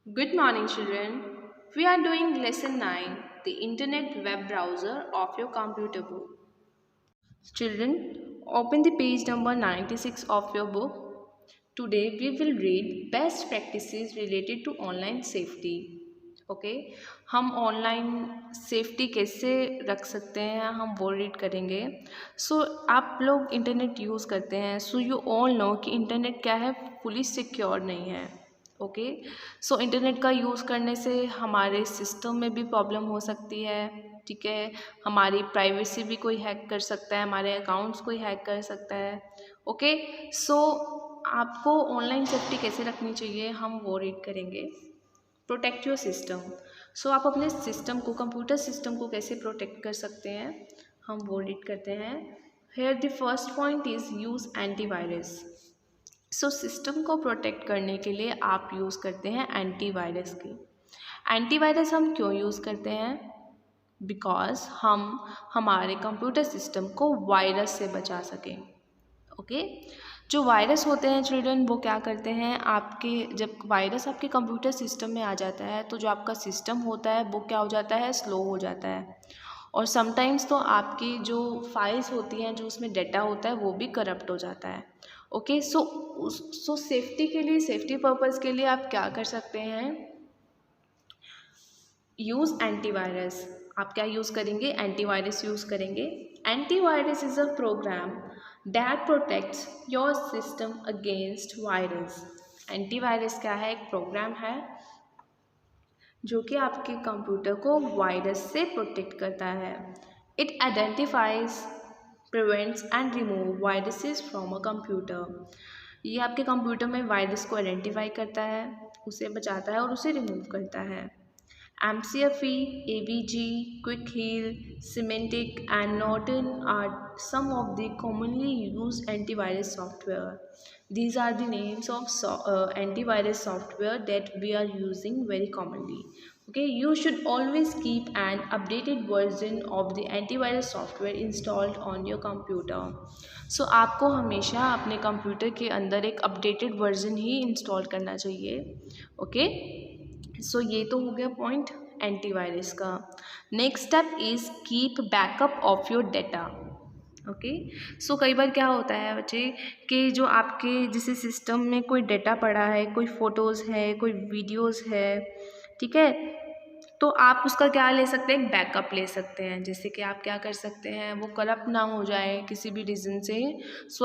Good morning, children. We are doing lesson 9, the internet web browser of your computer book. Children, open the page number 96 of your book. Today we will read best practices related to online safety. Okay हम online safety कैसे रख सकते हैं हम वो read करेंगे. आप लोग इंटरनेट यूज़ करते हैं, यू ऑल नो कि इंटरनेट क्या है, फुली सिक्योर नहीं है. ओके इंटरनेट का यूज़ करने से हमारे सिस्टम में भी प्रॉब्लम हो सकती है. ठीक है, हमारी प्राइवेसी भी कोई हैक कर सकता है, हमारे अकाउंट्स कोई हैक कर सकता है. ओके सो आपको ऑनलाइन सेफ्टी कैसे रखनी चाहिए हम वो रीड करेंगे. Protect your system. आप अपने सिस्टम को, कंप्यूटर सिस्टम को कैसे प्रोटेक्ट कर सकते हैं हम वो रीड करते हैं. Here the first point is use antivirus. System को प्रोटेक्ट करने के लिए आप यूज़ करते हैं एंटीवायरस की. एंटीवायरस हम क्यों यूज़ करते हैं? बिकॉज हम हमारे कंप्यूटर सिस्टम को वायरस से बचा सकें. ओके जो वायरस होते हैं चिल्ड्रन, वो क्या करते हैं, आपके जब वायरस आपके कंप्यूटर सिस्टम में आ जाता है तो जो आपका सिस्टम होता है वो क्या हो जाता है, स्लो हो जाता है. और समटाइम्स तो आपकी जो फाइल्स होती हैं, जो उसमें डाटा होता है, वो भी करप्ट हो जाता है. ओके सेफ्टी के लिए, सेफ्टी पर्पज़ के लिए आप क्या कर सकते हैं, यूज़ एंटीवायरस. आप क्या यूज़ करेंगे, एंटीवायरस यूज़ करेंगे. Antivirus is a program that protects your system against virus. Antivirus क्या है, एक प्रोग्राम है जो कि आपके कंप्यूटर को वायरस से प्रोटेक्ट करता है. It identifies, prevents and remove viruses from a computer. ये आपके कंप्यूटर में वायरस को आइडेंटिफाई करता है, उसे बचाता है और उसे रिमूव करता है. MCAFE, AVG, Quick Heal, Symantec and Norton are some of the commonly used antivirus software. These are the names of antivirus software that we are using very commonly. Okay, you should always keep an updated version of the antivirus software installed on your computer. आपको हमेशा अपने computer के अंदर एक updated version ही install करना चाहिए. Okay ये तो हो गया पॉइंट एंटीवायरस का. Next step is keep backup of your data. Okay कई बार क्या होता है बच्चे कि जो आपके जैसे सिस्टम में कोई डेटा पड़ा है, कोई फ़ोटोज़ है, कोई वीडियोज़ है, ठीक है, तो आप उसका क्या ले सकते हैं, एक बैकअप ले सकते हैं. जैसे कि आप क्या कर सकते हैं, वो करप्ट ना हो जाए किसी भी रीज़न से.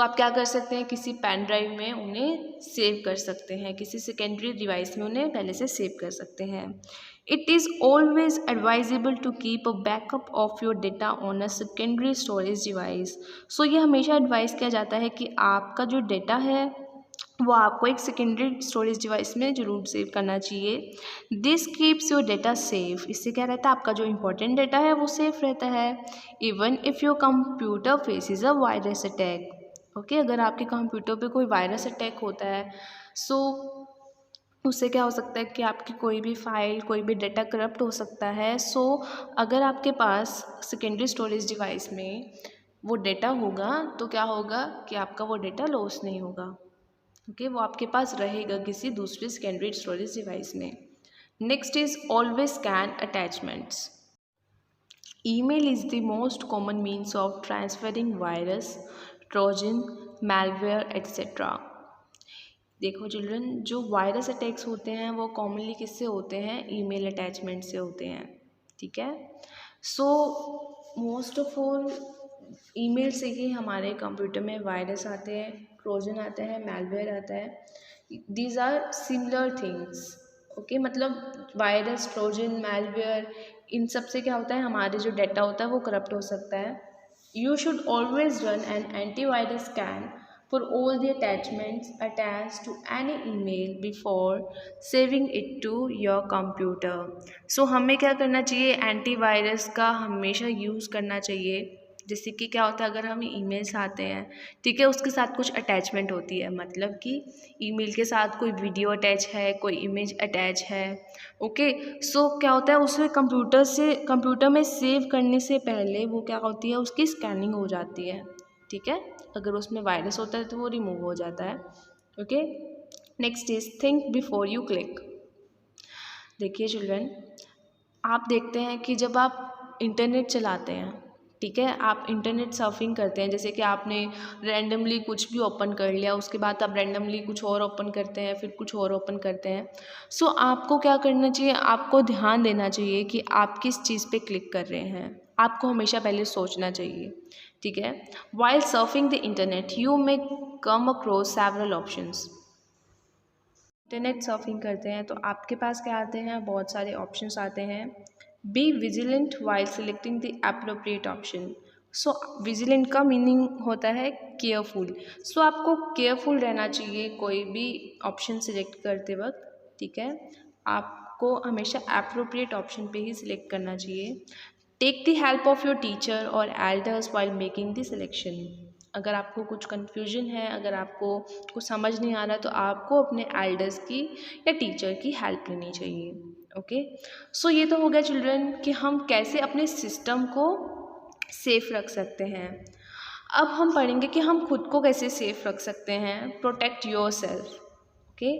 आप क्या कर सकते हैं, किसी पेन ड्राइव में उन्हें सेव कर सकते हैं, किसी सेकेंडरी डिवाइस में उन्हें पहले से सेव कर सकते हैं. It is always advisable to keep a backup of your data on a secondary storage device. ये हमेशा एडवाइस किया जाता है कि आपका जो डेटा है वो आपको एक सेकेंडरी स्टोरेज डिवाइस में ज़रूर सेव करना चाहिए. This keeps your data safe. इससे क्या रहता है, आपका जो इंपॉर्टेंट डेटा है वो सेफ रहता है. Even if your computer faces a virus attack. Okay अगर आपके कंप्यूटर पे कोई वायरस अटैक होता है उससे क्या हो सकता है कि आपकी कोई भी फाइल, कोई भी डेटा करप्ट हो सकता है. अगर आपके पास सेकेंडरी स्टोरेज डिवाइस में वो डेटा होगा तो क्या होगा कि आपका वो डेटा लॉस नहीं होगा. ओके वो आपके पास रहेगा किसी दूसरे सेकेंडरी स्टोरेज डिवाइस में. Next is always scan attachments. Email is the most common means of transferring virus, Trojan, malware etcetera. देखो चिल्ड्रन, जो वायरस अटैक्स होते हैं वो कॉमनली किससे होते हैं, ईमेल अटैचमेंट से होते हैं. ठीक है मोस्ट ऑफ ऑल ईमेल से ही हमारे कंप्यूटर में वायरस आते हैं, ट्रोजन आता है, मैलवेयर आता है. These are similar things. Okay मतलब वायरस, ट्रोजन, मैलवेयर, इन सब से क्या होता है, हमारे जो डाटा होता है वो करप्ट हो सकता है. You should always run an antivirus scan for all the attachments attached to any email before saving it to your computer. हमें क्या करना चाहिए, एंटीवायरस का हमेशा यूज़ करना चाहिए. जैसे कि क्या होता है, अगर हमें ईमेल्स आते हैं, ठीक है, उसके साथ कुछ अटैचमेंट होती है, मतलब कि ईमेल के साथ कोई वीडियो अटैच है, कोई इमेज अटैच है. ओके क्या होता है, उसे कंप्यूटर में सेव करने से पहले वो क्या होती है, उसकी स्कैनिंग हो जाती है. ठीक है, अगर उसमें वायरस होता है तो वो रिमूव हो जाता है. Okay next is think before you click. देखिए चिल्ड्रन, आप देखते हैं कि जब आप इंटरनेट चलाते हैं, ठीक है, आप इंटरनेट सर्फिंग करते हैं, जैसे कि आपने रैंडमली कुछ भी ओपन कर लिया, उसके बाद आप रैंडमली कुछ और ओपन करते हैं, फिर कुछ और ओपन करते हैं। सो आपको क्या करना चाहिए, आपको ध्यान देना चाहिए कि आप किस चीज़ पे क्लिक कर रहे हैं। आपको हमेशा पहले सोचना चाहिए, ठीक है। While surfing the internet you may come across several options. Internet surfing करते हैं तो आपके पास क्या आते हैं, बहुत सारे ऑप्शंस आते हैं। Be vigilant while selecting the appropriate option. So vigilant का मीनिंग होता है केयरफुल। सो आपको केयरफुल रहना चाहिए कोई भी ऑप्शन सिलेक्ट करते वक्त, ठीक है। आपको हमेशा एप्रोप्रिएट ऑप्शन पे ही सिलेक्ट करना चाहिए। Take the help of your teacher और elders while making the selection. अगर आपको कुछ कन्फ्यूजन है, अगर आपको कुछ समझ नहीं आ रहा, तो आपको अपने एल्डर्स की या टीचर की हेल्प लेनी चाहिए। ओके, सो ये तो हो गया चिल्ड्रन कि हम कैसे अपने सिस्टम को सेफ रख सकते हैं। अब हम पढ़ेंगे कि हम खुद को कैसे सेफ रख सकते हैं। Protect your self. Okay,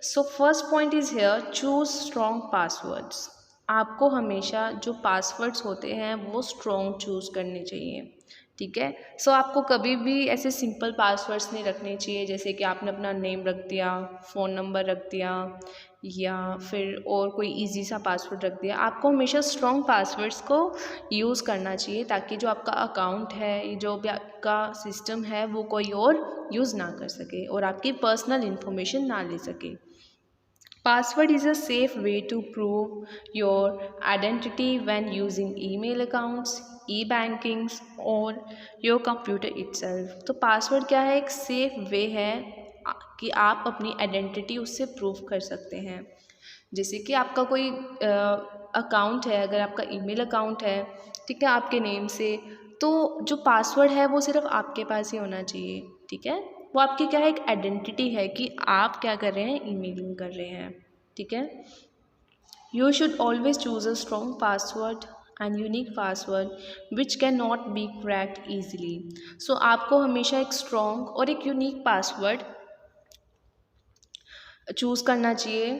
so first point is here, choose strong passwords. आपको हमेशा जो पासवर्ड्स होते हैं वो स्ट्रॉन्ग चूज़ करने चाहिए, ठीक है। सो आपको कभी भी ऐसे सिंपल पासवर्ड्स नहीं रखने चाहिए, जैसे कि आपने अपना नेम रख दिया, फ़ोन नंबर रख दिया, या फिर और कोई इजी सा पासवर्ड रख दिया। आपको हमेशा स्ट्रॉन्ग पासवर्ड्स को यूज़ करना चाहिए, ताकि जो आपका अकाउंट है, जो भी आपका सिस्टम है, वो कोई और यूज़ ना कर सके और आपकी पर्सनल इन्फॉर्मेशन ना ले सके। Password is a safe way to prove your identity when using email accounts, e-bankings और your computer itself। तो पासवर्ड क्या है, एक सेफ वे है कि आप अपनी आइडेंटिटी उससे प्रूव कर सकते हैं। जैसे कि आपका कोई अकाउंट है, अगर आपका ईमेल अकाउंट है, ठीक है, आपके नेम से, तो जो पासवर्ड है वो सिर्फ आपके पास ही होना चाहिए, ठीक है। वो आपकी क्या है, एक आइडेंटिटी है कि आप क्या कर रहे हैं, ईमेलिंग कर रहे हैं, ठीक है। You should always choose a strong password and unique password which can not be cracked easily. So आपको हमेशा एक स्ट्रॉन्ग और एक यूनिक पासवर्ड चूज़ करना चाहिए,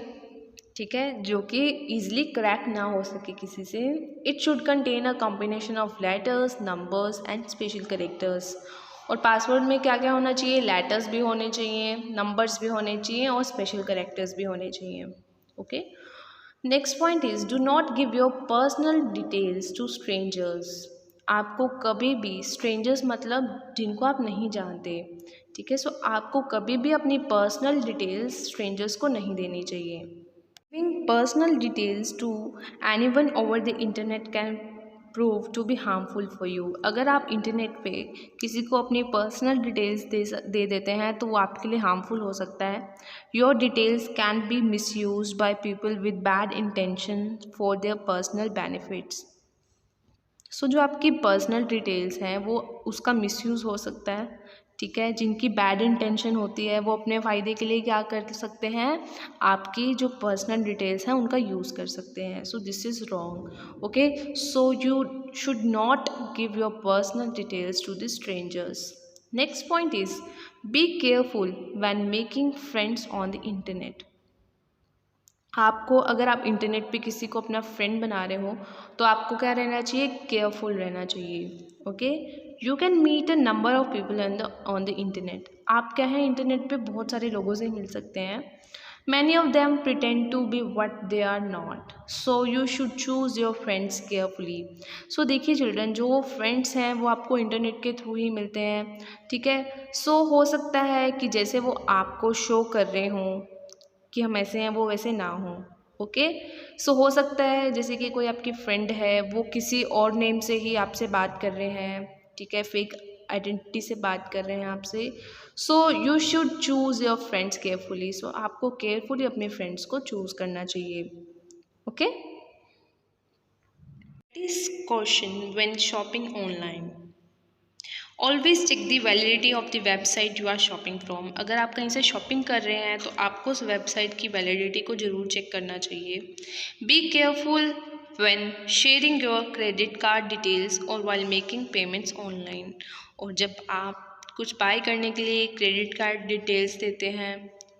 ठीक है, जो कि ईजिली क्रैक ना हो सके किसी से। It should contain a combination of letters, numbers and special characters. और पासवर्ड में क्या क्या होना चाहिए, लेटर्स भी होने चाहिए, नंबर्स भी होने चाहिए और स्पेशल करेक्टर्स भी होने चाहिए। Okay, next point is do not give your personal details to strangers. आपको कभी भी, स्ट्रेंजर्स मतलब जिनको आप नहीं जानते, ठीक है, सो आपको कभी भी अपनी पर्सनल डिटेल्स स्ट्रेंजर्स को नहीं देनी चाहिए। Giving personal details to anyone over the internet can prove to be harmful for you. अगर आप इंटरनेट पे किसी को अपनी पर्सनल डिटेल्स दे देते हैं तो वो आपके लिए हार्मफुल हो सकता है। Your details can be misuse by people with bad intention for their personal benefits. So जो आपकी पर्सनल डिटेल्स हैं वो उसका मिसयूज़ हो सकता है, ठीक है। जिनकी बैड इंटेंशन होती है वो अपने फ़ायदे के लिए क्या कर सकते हैं, आपकी जो पर्सनल डिटेल्स हैं उनका यूज़ कर सकते हैं। So this is wrong. Okay, so you should not give your personal details to the strangers. Next point is be careful when making friends on the internet. आपको, अगर आप इंटरनेट पे किसी को अपना फ्रेंड बना रहे हो तो आपको क्या रहना चाहिए, केयरफुल रहना चाहिए। Okay, you can meet a number of people on the internet. आप क्या है, इंटरनेट पे बहुत सारे लोगों से मिल सकते हैं। Many of them pretend to be what they are not, so you should choose your friends carefully. So देखिए चिल्ड्रन, जो फ्रेंड्स हैं वो आपको इंटरनेट के थ्रू ही मिलते हैं, ठीक है। सो हो सकता है कि जैसे वो आपको शो कर रहे हों कि हम ऐसे हैं, वो वैसे ना हों। ओके, सो हो सकता है जैसे कि कोई आपकी फ्रेंड है, वो किसी और नेम से ही आपसे बात कर रहे हैं, ठीक है, फेक आइडेंटिटी से बात कर रहे हैं आपसे। So you should choose your friends carefully. So आपको केयरफुली अपने फ्रेंड्स को चूज़ करना चाहिए। Okay, this question when shopping online, always check the validity of the website you are shopping from. अगर आप कहीं से शॉपिंग कर रहे हैं तो आपको उस वेबसाइट की वैलिडिटी को ज़रूर चेक करना चाहिए। B careful when sharing your credit card details और वाइल मेकिंग पेमेंट्स ऑनलाइन। और जब आप कुछ बाय करने के लिए क्रेडिट कार्ड डिटेल्स देते हैं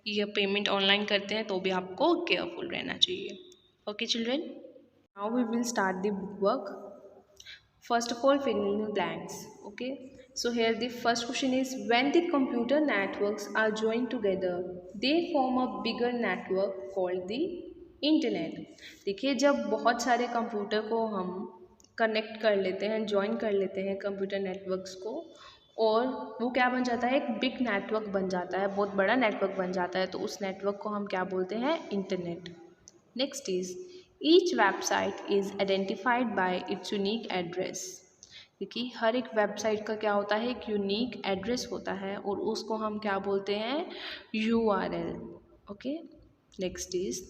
या पेमेंट ऑनलाइन करते हैं तो भी आपको केयरफुल रहना चाहिए। Okay, children. Now we will start the book. First of all, fill in the blanks. Okay. So here the first question is, when the computer networks are joined together, they form a bigger network called the internet. देखिए, जब बहुत सारे computer को हम connect कर लेते हैं, join कर लेते हैं कंप्यूटर नेटवर्क्स को, और वो क्या बन जाता है, एक बिग नेटवर्क बन जाता है, बहुत बड़ा नेटवर्क बन जाता है, तो उस नेटवर्क को हम क्या बोलते हैं, internet. Next is, each website is identified by its unique address. क्योंकि हर एक वेबसाइट का क्या होता है, एक यूनिक एड्रेस होता है, और उसको हम क्या बोलते हैं, URL. Okay. Next is,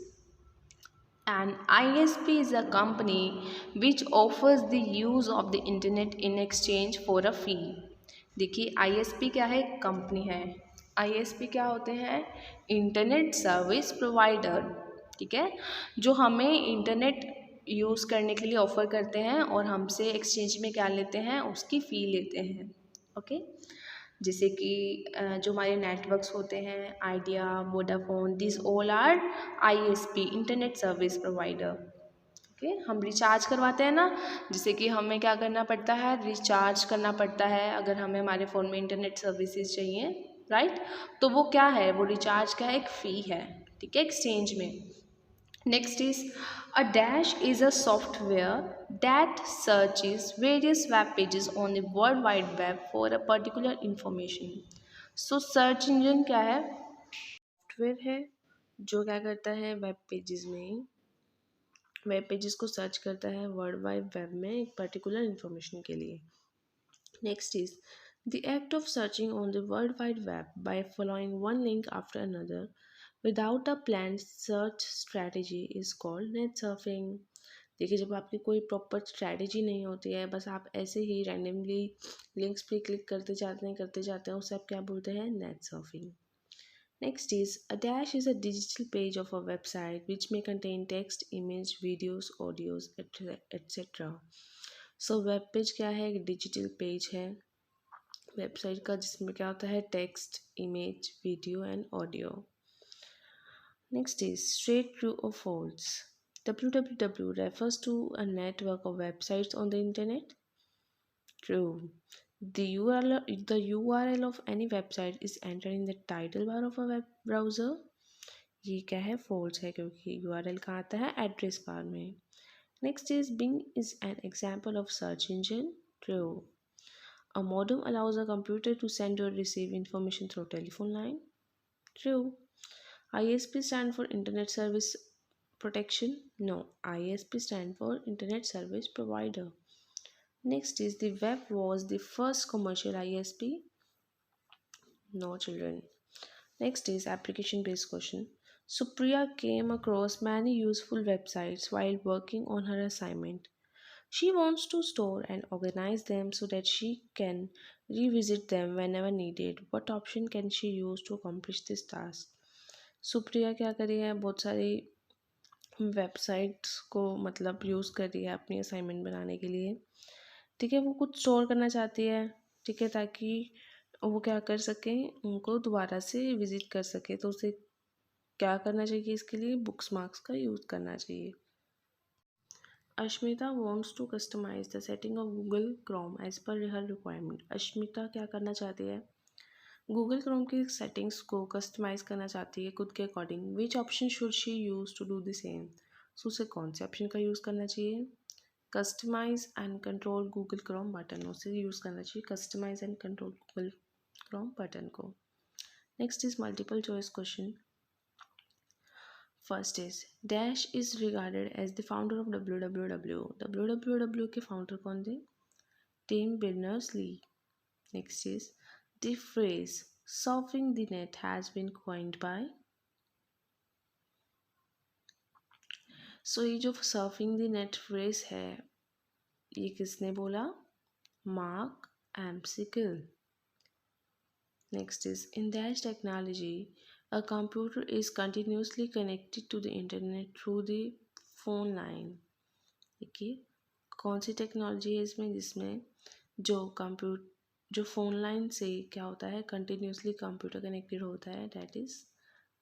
an ISP is a company which offers the use of the internet in exchange for a fee. देखिए, ISP क्या है, कंपनी है. ISP क्या होते हैं, इंटरनेट सर्विस प्रोवाइडर. ठीक है, जो हमें इंटरनेट यूज़ करने के लिए ऑफ़र करते हैं और हमसे एक्सचेंज में क्या लेते हैं, उसकी फ़ी लेते हैं. ओके. जैसे कि जो हमारे नेटवर्क्स होते हैं, Idea, Vodafone, this all are ISP, internet service provider. Okay. हम रिचार्ज करवाते हैं ना, जैसे कि हमें क्या करना पड़ता है, रिचार्ज करना पड़ता है अगर हमें हमारे फ़ोन में इंटरनेट सर्विसेज चाहिए, राइट. तो वो क्या है, वो रिचार्ज का एक फ़ी है. ठीक है, एक्सचेंज में. Next is, a dash is a software that searches various web pages on the World Wide Web for a particular information. So search engine क्या है, सॉफ्टवेयर है जो क्या करता है, वेब पेजेस में, वेब पेजेस को सर्च करता है वर्ल्ड वाइड वेब में एक पर्टिकुलर इंफॉर्मेशन के लिए. Next is, the act of searching on the World Wide Web by following one link after another without a planned search strategy is called net surfing. देखिए, जब आपकी कोई proper strategy नहीं होती है, बस आप ऐसे ही रैंडमली लिंक्स पे क्लिक करते जाते हैं, उसे आप क्या बोलते हैं, net surfing. Next is, a dash is a digital page of a website which may contain text, image, videos, audios etcetera. So web page क्या है, एक डिजिटल पेज है वेबसाइट का, जिसमें क्या होता है, text, image, video and audio. Next is, straight, true और false. www refers to a network of websites on the internet. True. The URL of any website is entered in the title bar of a web browser. ये क्या है, false है, क्योंकि URL कहाँ आता है, address bar में. Next is, Bing is an example of search engine. True. A modem allows a computer to send or receive information through telephone line. True. ISP stand for Internet Service Protection. No, ISP stand for Internet Service Provider. Next is, the web was the first commercial ISP. No, children. Next is application based question. Supriya came across many useful websites while working on her assignment. She wants to store and organize them so that she can revisit them whenever needed. What option can she use to accomplish this task? Supriya क्या करी है, बहुत सारी websites को मतलब use कर रही है अपनी असाइनमेंट बनाने के लिए. ठीक है, वो कुछ स्टोर करना चाहती है. ठीक है, ताकि वो क्या कर सकें, उनको दोबारा से विज़िट कर सके. तो उसे क्या करना चाहिए, इसके लिए बुक्स मार्क्स का यूज़ करना चाहिए. Ashmita wants to customize the setting of Google Chrome as per her requirement. Ashmita क्या करना चाहती है, गूगल क्रोम की सेटिंग्स को कस्टमाइज़ करना चाहती है खुद के according. Which option should she use to do the same. So उसे कौन से ऑप्शन का यूज़ करना चाहिए, customize and control Google Chrome button, उसे यूज़ करना चाहिए customize and control Google Chrome button को. Next is multiple choice question. First is, dash is regarded as the founder of www. www के founder कौन थे, Tim Berners Lee. Next is, the phrase surfing the net has been coined by. So ये जो surfing the net phrase है, ये किसने बोला, mark एम्सिकल. Next is, in dash technology, a computer is continuously connected to the internet through the phone line. देखिए, कौन सी technology है इसमें, जिसमें जो फ़ोन लाइन से क्या होता है, कंटिन्यूसली कंप्यूटर कनेक्टेड होता है, that is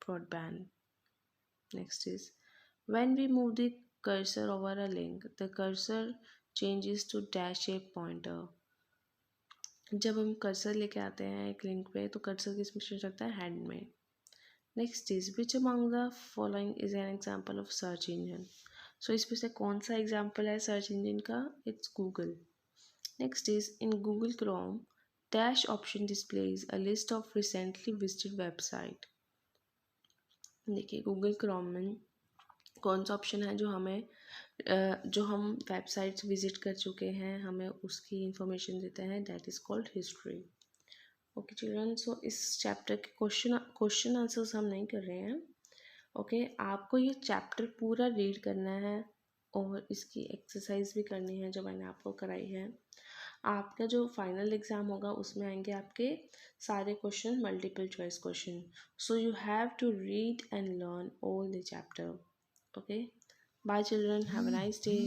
broadband. Next is, When we move the cursor over a link, the cursor changes to dash shape pointer. जब हम कर्सर लेके आते हैं एक लिंक पे तो कर्सर किस में चेंज होता है, हैंड में. Next is which among the following is an example of search engine. So इसमें से कौन सा एग्जाम्पल है सर्च इंजन का, it's Google. Next is in Google Chrome dash option displays a list of recently visited website. देखिए Google Chrome में कौन सा ऑप्शन है जो हमें जो हम वेबसाइट्स विजिट कर चुके हैं हमें उसकी इंफॉर्मेशन देता है, that is called history. Okay children, so इस चैप्टर के क्वेश्चन आंसर्स हम नहीं कर रहे हैं. ओके आपको ये चैप्टर पूरा रीड करना है और इसकी एक्सरसाइज भी करनी है जो मैंने आपको कराई है. आपका जो फाइनल एग्ज़ाम होगा उसमें आएंगे आपके सारे question multiple choice question. So you have to read and learn all the chapter. Okay, bye children, have a nice day.